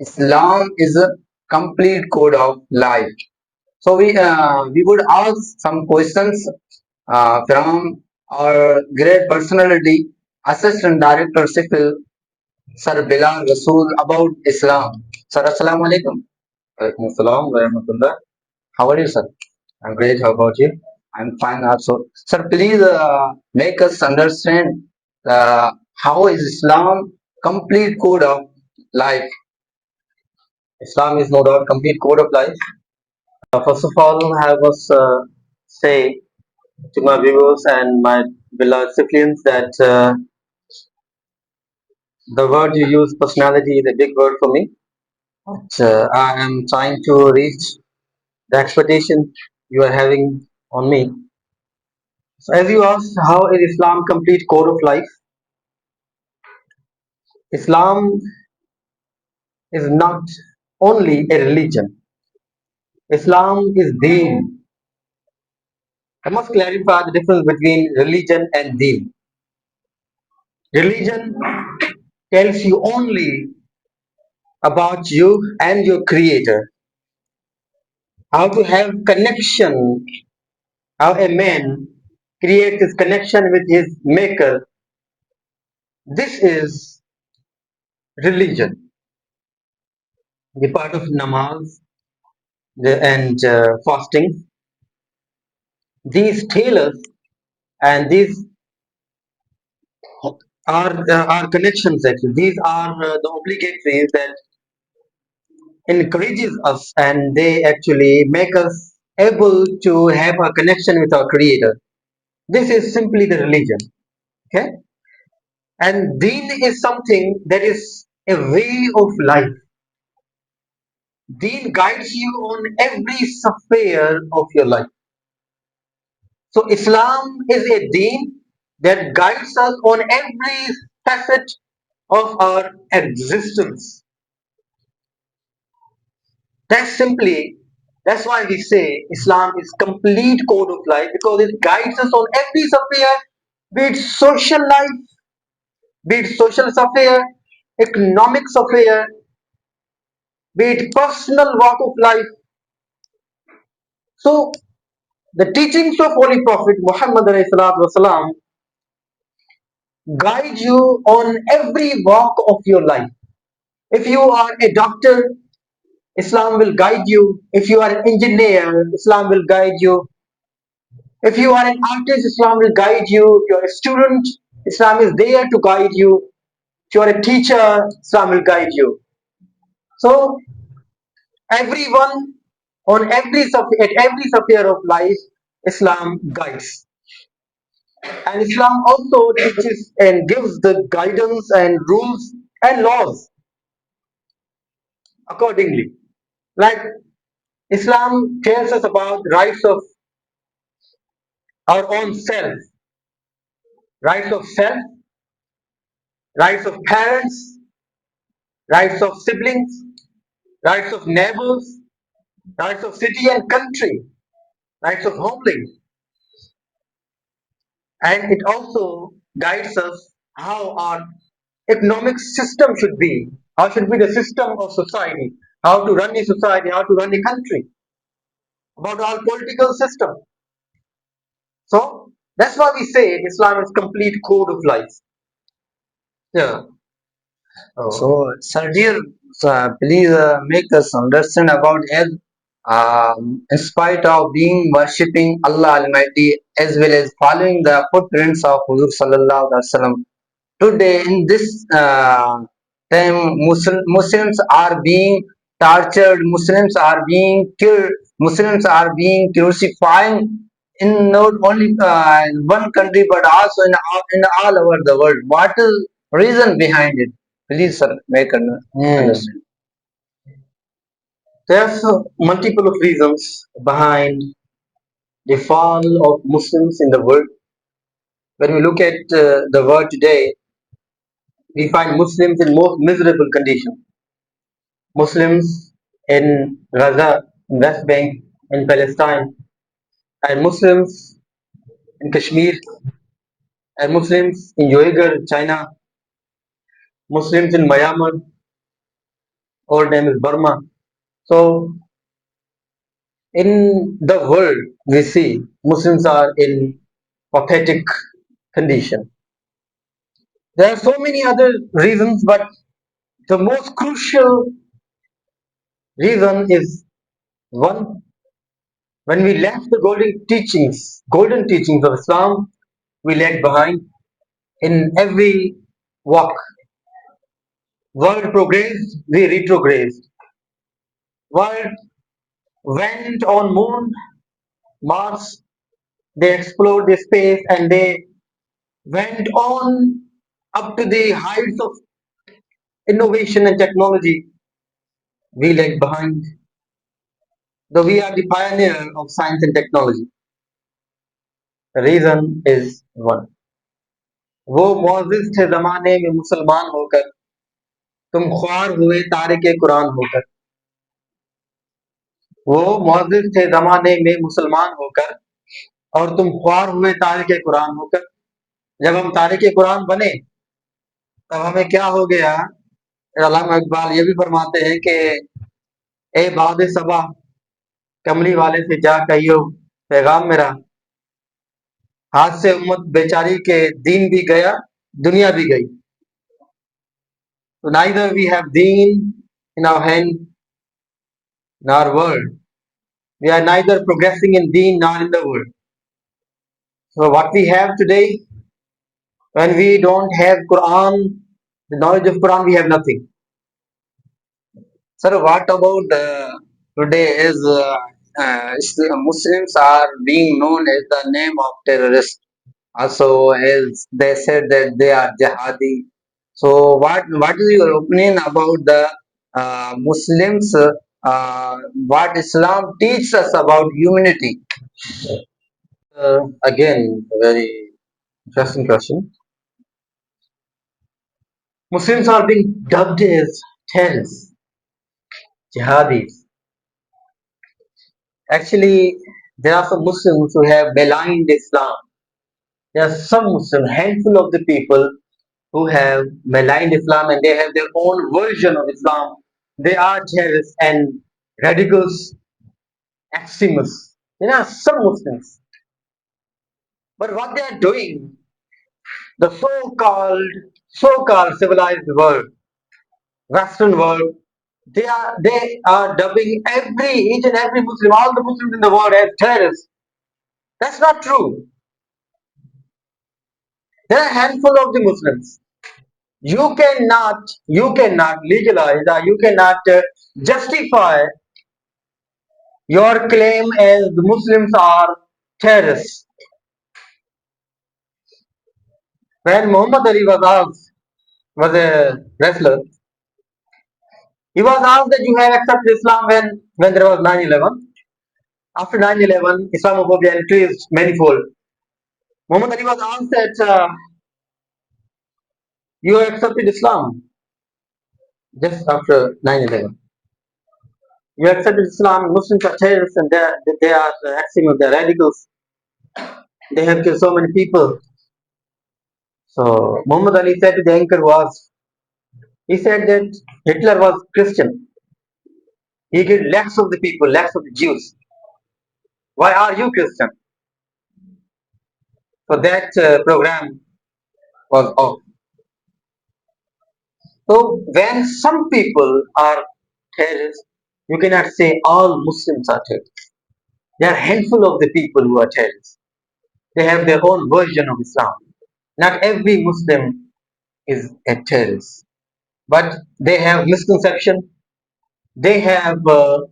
Islam is a complete code of life. So we would ask some questions from our great personality, Assistant Director Civil, Sir Bilal Rasool about Islam. Sir, Assalamu alaikum. Alaikum Assalam wa rahmatullah. How are you, sir? I'm great. How about you? I'm fine also. Sir, please make us understand how is Islam complete code of life. Islam is no doubt complete code of life. First of all, I must say to my viewers and my beloved recipients that the word you use, personality, is a big word for me. But, I am trying to reach the expectation you are having on me. So, as you asked, how is Islam complete code of life? Islam is not only a religion. Islam is Deen. I must clarify the difference between religion and Deen. Religion tells you only about you and your creator, how to have connection, how a man creates his connection with his maker. This is religion. The part of namaz and fasting. These tell us, and these are connections actually. These are the obligatories that encourages us, and they actually make us able to have a connection with our creator. This is simply the religion. Okay. And Deen is something that is a way of life. Deen guides you on every sphere of your life. So Islam is a Deen that guides us on every facet of our existence. That's simply, that's why we say Islam is complete code of life because it guides us on every sphere, be it social life, be it social sphere, economic sphere, be it personal walk of life. So the teachings of Holy Prophet Muhammad والسلام, guide you on every walk of your life. If you are a doctor, Islam will guide you. If you are an engineer, Islam will guide you. If you are an artist, Islam will guide you. If you are a student, Islam is there to guide you. If you are a teacher, Islam will guide you. So everyone on at every sphere of life, Islam guides. And Islam also teaches and gives the guidance and rules and laws accordingly. Like Islam tells us about rights of our own self, rights of parents, rights of siblings, rights of neighbors, rights of city and country, rights of homeland. And it also guides us how our economic system should be, how should be the system of society, how to run a society, how to run a country, about our political system. So that's why we say Islam is complete code of life. Yeah. So, sir, dear, please make us understand about as in spite of being worshipping Allah Almighty as well as following the footprints of Huzur Sallallahu Alaihi Wasallam. Today, in this time, Muslims are being tortured, Muslims are being killed, Muslims are being crucified in not only in one country but also in all over the world. What is reason behind it? Please, sir, make understand. There's multiple of reasons behind the fall of Muslims in the world. When we look at the world today, we find Muslims in most miserable condition. Muslims in Gaza, in West Bank, in Palestine, and Muslims in Kashmir, and Muslims in Uyghur, China, Muslims in Myanmar, Old name is Burma. So in the world, we see Muslims are in pathetic condition. There are so many other reasons, but the most crucial reason is one: when we left the golden teachings of Islam, we lag behind in every walk. World progressed, we retrogressed. World went on moon, Mars, they explored the space and they went on up to the heights of innovation and technology. We lag behind, though we are the pioneer of science and technology. The reason is one: वो मोअज़्ज़िज़ थे ज़माने में मुसलमान होकर, तुम ख्वार हुए तारिक कुरान होकर। वो मोअज़्ज़िज़ थे ज़माने में मुसलमान होकर और तुम ख्वार हुए तारिक कुरान होकर। जब हम तारिक कुरान बने तब हमें क्या हो गया? अल्लामा इकबाल ये भी फरमाते हैं कि ए बाद सबा, कमली वाले से जा कहियो पैगाम मेरा, हाथ से उम्मत बेचारी के दीन भी गया, दुनिया भी गई। So neither we have deen in our hand in our world. We are neither progressing in deen nor in the world. So what we have today, when we don't have Quran, the knowledge of Quran, we have nothing. Sir, what about today is Muslims are being known as the name of terrorists. Also, as they said that they are jihadi. So, what is your opinion about the Muslims? What Islam teaches us about humanity? Again, a very interesting question. Muslims are being dubbed as terrorists, jihadis. Actually, there are some Muslims who have maligned Islam. There are some Muslims, handful of the people who have maligned Islam and they have their own version of Islam. They are terrorists and radicals, extremists. There are some Muslims. But what they are doing, the so-called civilized world, Western world, they are dubbing each and every Muslim, all the Muslims in the world as terrorists. That's not true. There are a handful of the Muslims. You cannot legalize or you cannot justify your claim as the Muslims are terrorists. When Muhammad Ali was a wrestler, he was asked that you have accepted Islam when there was 9/11. After 9/11, Islamophobia increased manifold. Muhammad Ali was asked that you have accepted Islam just after 9/11. You accepted Islam, Muslims are terrorists and they are extremists, they are radicals. They have killed so many people. So Muhammad Ali said to the anchor he said that Hitler was Christian. He killed lakhs of the people, lakhs of the Jews. Why are you Christian? So that program was off. So when some people are terrorists, you cannot say all Muslims are terrorists. There are a handful of the people who are terrorists. They have their own version of Islam. Not every Muslim is a terrorist, but they have misconception. They have a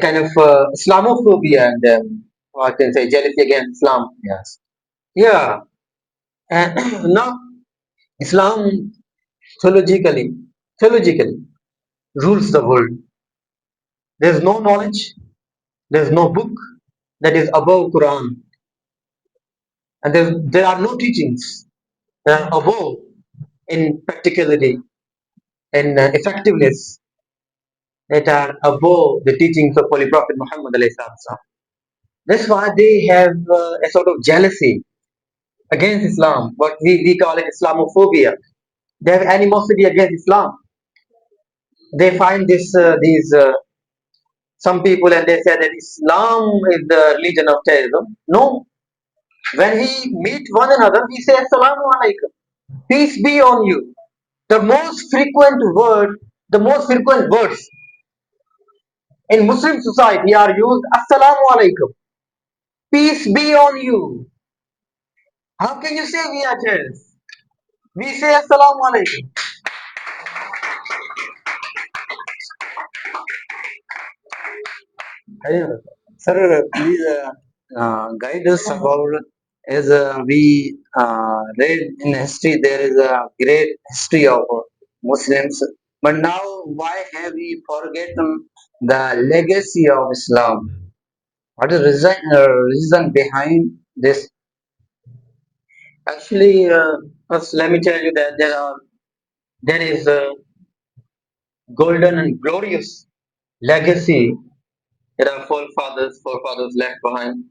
kind of Islamophobia and I can say jealousy against Islam. Yes. Yeah. And now Islam theologically, theologically rules the world. There's no knowledge, there's no book that is above Quran, and there are no teachings that are above in practicality and effectiveness that are above the teachings of Holy Prophet Muhammad alayhi salam. That's why they have a sort of jealousy against Islam, what we call it Islamophobia. They have animosity against Islam. they find these some people and they say that Islam is the religion of terrorism. No, when we meet one another, we say Assalamu alaikum, peace be on you. The most frequent word, the most frequent words in Muslim society are used Assalamu alaikum, peace be on you. How can you say we are terrorists? We say Assalamu alaikum. Sir, please guide us about, as we read in history, there is a great history of Muslims. But now, why have we forgotten the legacy of Islam? What is reason behind this? Actually, first let me tell you that there is a golden and glorious legacy that our forefathers left behind,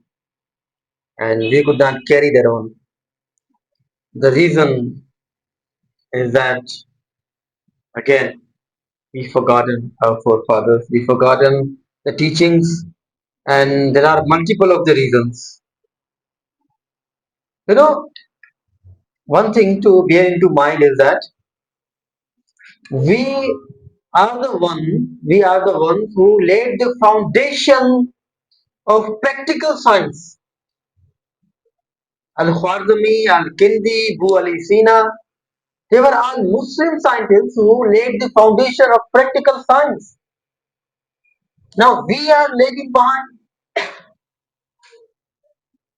and we could not carry that on. The reason is that again we forgotten our forefathers, we forgotten the teachings, and there are multiple of the reasons. You know, one thing to bear into mind is that we we are the ones who laid the foundation of practical science. Al-Khwarizmi, Al-Kindi, Bu Ali Sina, they were all Muslim scientists who laid the foundation of practical science. Now we are lagging behind.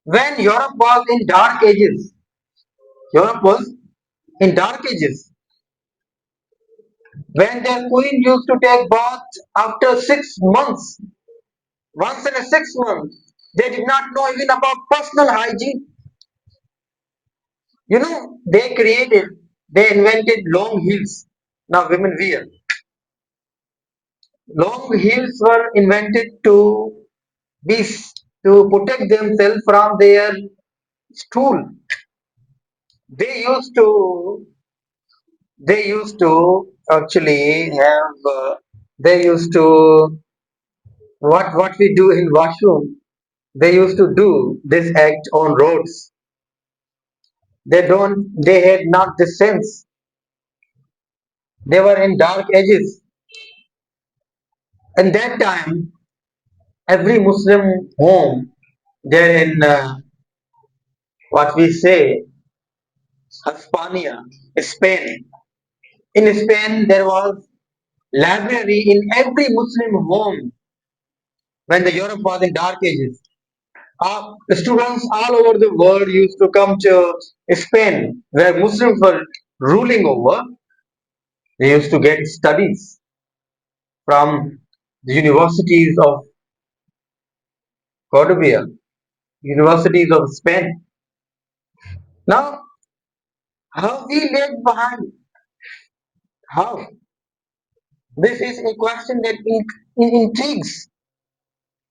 When Europe was in dark ages, Europe was in dark ages. When their queen used to take bath after 6 months, once in a 6 months, they did not know even about personal hygiene. You know, they invented long heels. Now women wear. Long heels were invented be to protect themselves from their stool. They used to they used to actually have they used to what we do in washroom. They used to do this act on roads. They had not the sense. They were in dark ages. And that time, every Muslim home there in what we say Hispania, Spain. In Spain, there was library in every Muslim home when the Europe was in dark ages. The students all over the world used to come to Spain, where Muslims were ruling over. They used to get studies from the universities of Cordoba, universities of Spain. Now, how we left behind? How? This is a question that intrigues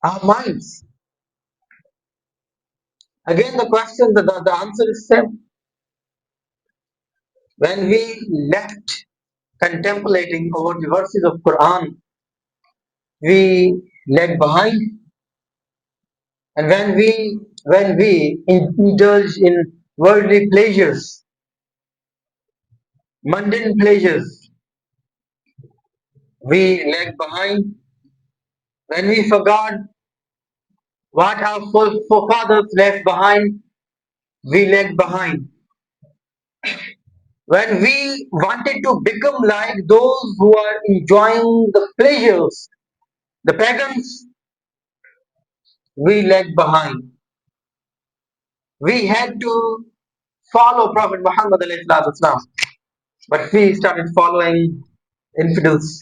our minds. Again, the answer is same. When we left contemplating over the verses of Quran, we lag behind. And when we indulge in worldly pleasures, mundane pleasures, we lag behind. When we forgot what our forefathers left behind, we lag behind. When we wanted to become like those who are enjoying the pleasures, the pagans, we lag behind. We had to follow Prophet Muhammad alayhi salatu wasalam, but we started following infidels.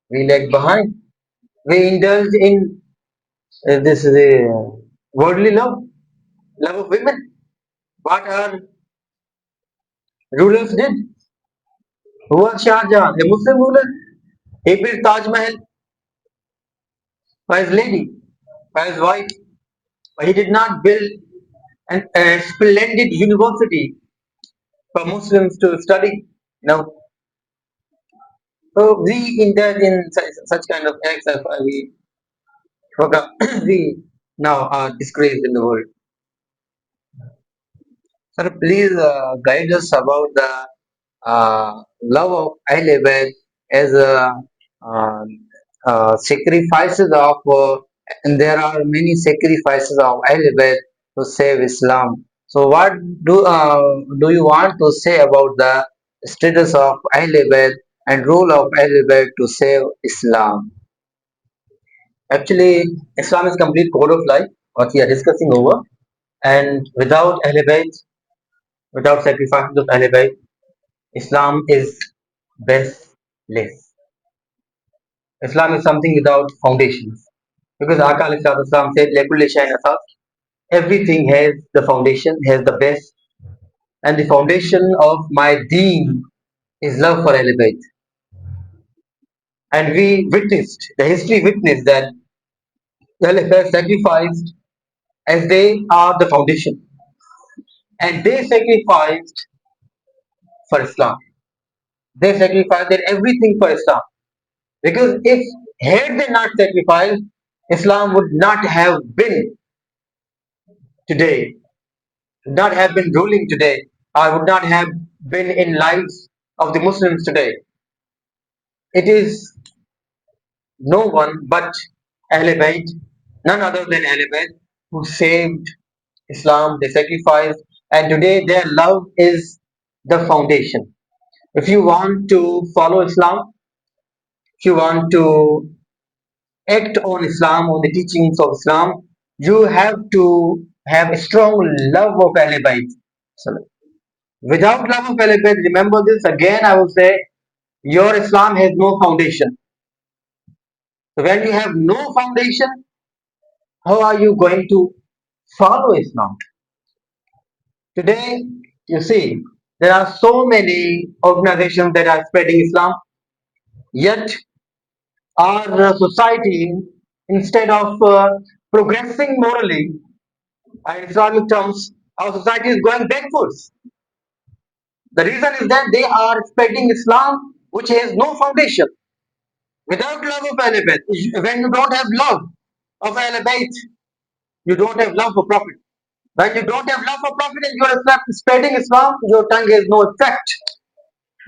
We lag behind. We indulged in this worldly love of women. What our rulers did. Who was Shah Jahan, a Muslim ruler? He built Taj Mahal for his lady, for his wife. But he did not build a splendid university for Muslims to study. No. So we indulge in such kind of acts as we forgot we now are disgraced in the world. Sir, please guide us about the love of Ahle Bayt as uh, sacrifices of, and there are many sacrifices of Ahle Bayt to save Islam. So, what do you want to say about the status of Ahle Bayt and role of Ahle Bayt to save Islam? Actually, Islam is complete code of life, what we are discussing over, and without Ahle Bayt, without sacrifices of Ahle Bayt, Islam is baseless. Islam is something without foundations. Because Aka Islam said, "Lekulli shay'in asas." Everything has the foundation, has the base, and the foundation of my Deen is love for Ahlul Bayt. And we witnessed, the history witnessed that the Ahlul Bayt sacrificed as they are the foundation, and they sacrificed for Islam. They sacrificed their everything for Islam. Because if had they not sacrificed, Islam would not have been today, would not have been ruling today, or would not have been in lives of the Muslims today. It is no one but Ahlul Bayt, none other than Ahlul Bayt, who saved Islam, they sacrificed, and today their love is the foundation. If you want to follow Islam, if you want to act on Islam, on the teachings of Islam, you have to have a strong love of Ahlul Bayt. So, without love of Ahlul Bayt, remember this again, I will say, your Islam has no foundation. So when you have no foundation, how are you going to follow Islam? Today, you see, there are so many organizations that are spreading Islam, yet our society, instead of progressing morally, in Islamic terms, our society is going backwards. The reason is that they are spreading Islam which has no foundation. Without love of Ahlul Bayt, when you don't have love of Ahlul Bayt, you don't have love for Prophet. When you don't have love for Prophet and you are spreading Islam, your tongue has no effect,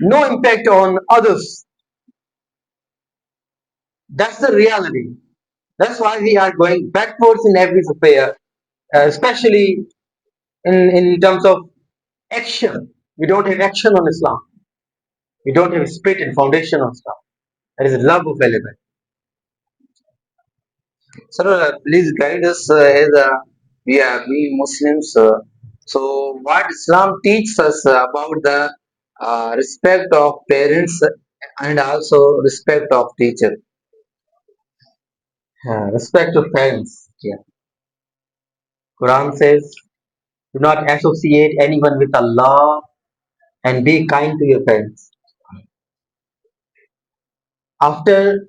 no impact on others. That's the reality. That's why we are going backwards in every affair, especially in terms of action. We don't have action on Islam. We don't have spirit and foundation on Islam. That is love of element. Sir, please guide us as we Muslims. So, what Islam teaches us about the respect of parents and also respect of teacher. Respect of parents. Yeah. Quran says, "Do not associate anyone with Allah and be kind to your parents." After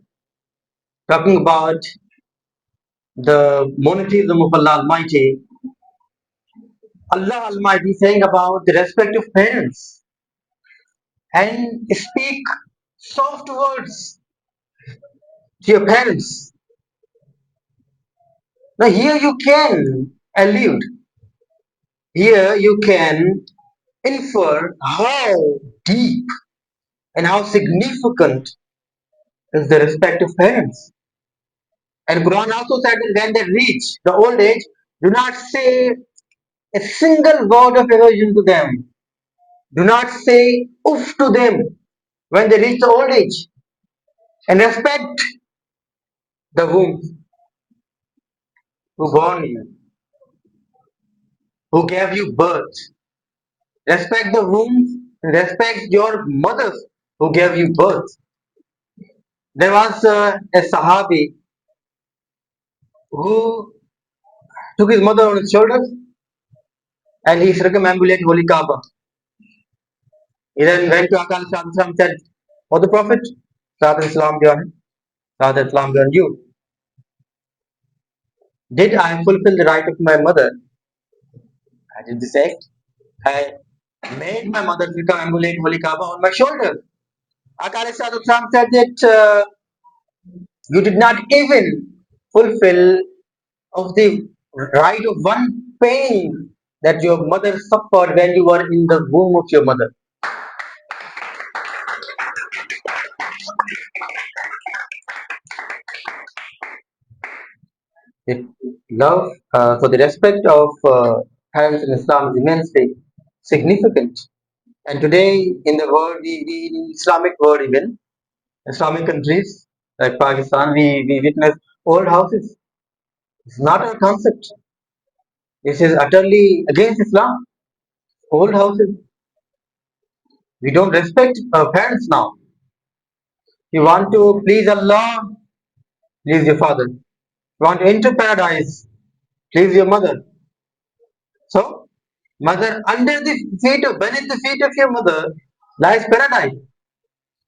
talking about the monotheism of Allah Almighty, Allah Almighty saying about the respect of parents and speak soft words to your parents. Now here you can allude, here you can infer how deep and how significant is the respect of parents. And Quran also said that when they reach the old age, do not say a single word of erosion to them. Do not say oof to them when they reach the old age. And respect the womb who born you, who gave you birth. Respect the womb, respect your mothers who gave you birth. There was a Sahabi who took his mother on his shoulders and he circumambulated Holy Kaaba. He then went to Akal Islam and said, "O the Prophet, Saad Islam John, Saad Islam John, you, did I fulfill the right of my mother? I did the same. I made my mother circumambulate Holy Kaaba on my shoulder. Islam said that you did not even fulfill of the right of one pain that your mother suffered when you were in the womb of your mother. The love, so the respect of parents in Islam is immensely significant. And today in the world, in Islamic world even, Islamic countries like Pakistan, we witness old houses. It's not a concept. This is utterly against Islam. Old houses. We don't respect our parents now. You want to please Allah, please your father. You want to enter paradise, please your mother. So, mother, under the feet of, beneath the feet of your mother lies paradise.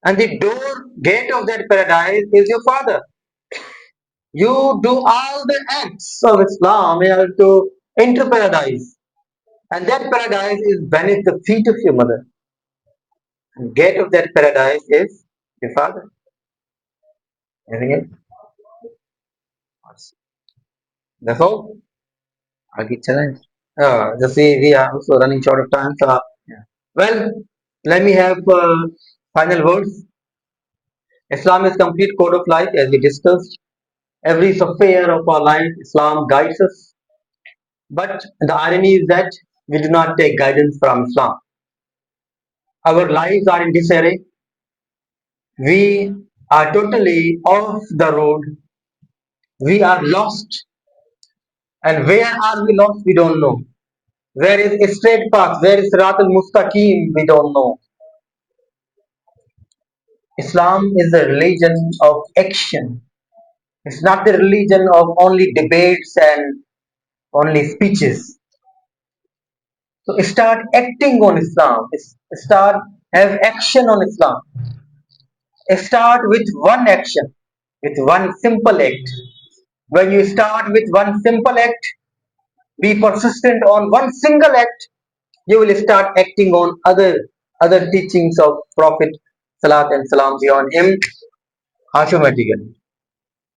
And the door, gate of that paradise is your father. You do all the acts of Islam in order to enter paradise. And that paradise is beneath the feet of your mother. And gate of that paradise is your father. Anything else? That's all. I'll get challenged. Just see, we are also running short of time. So, yeah. Well, let me have final words. Islam is complete code of life, as we discussed. Every sphere of our life, Islam guides us. But the irony is that we do not take guidance from Islam. Our lives are in disarray. We are totally off the road. We are lost. And where are we lost? We don't know. Where is a straight path? Where is Sirat al-Mustaqim? We don't know. Islam is a religion of action. It's not the religion of only debates and only speeches. So start acting on Islam. Start have action on Islam. Start with one action, with one simple act. When you start with one simple act, be persistent on one single act, you will start acting on other teachings of Prophet Salat and Salam be on him automatically.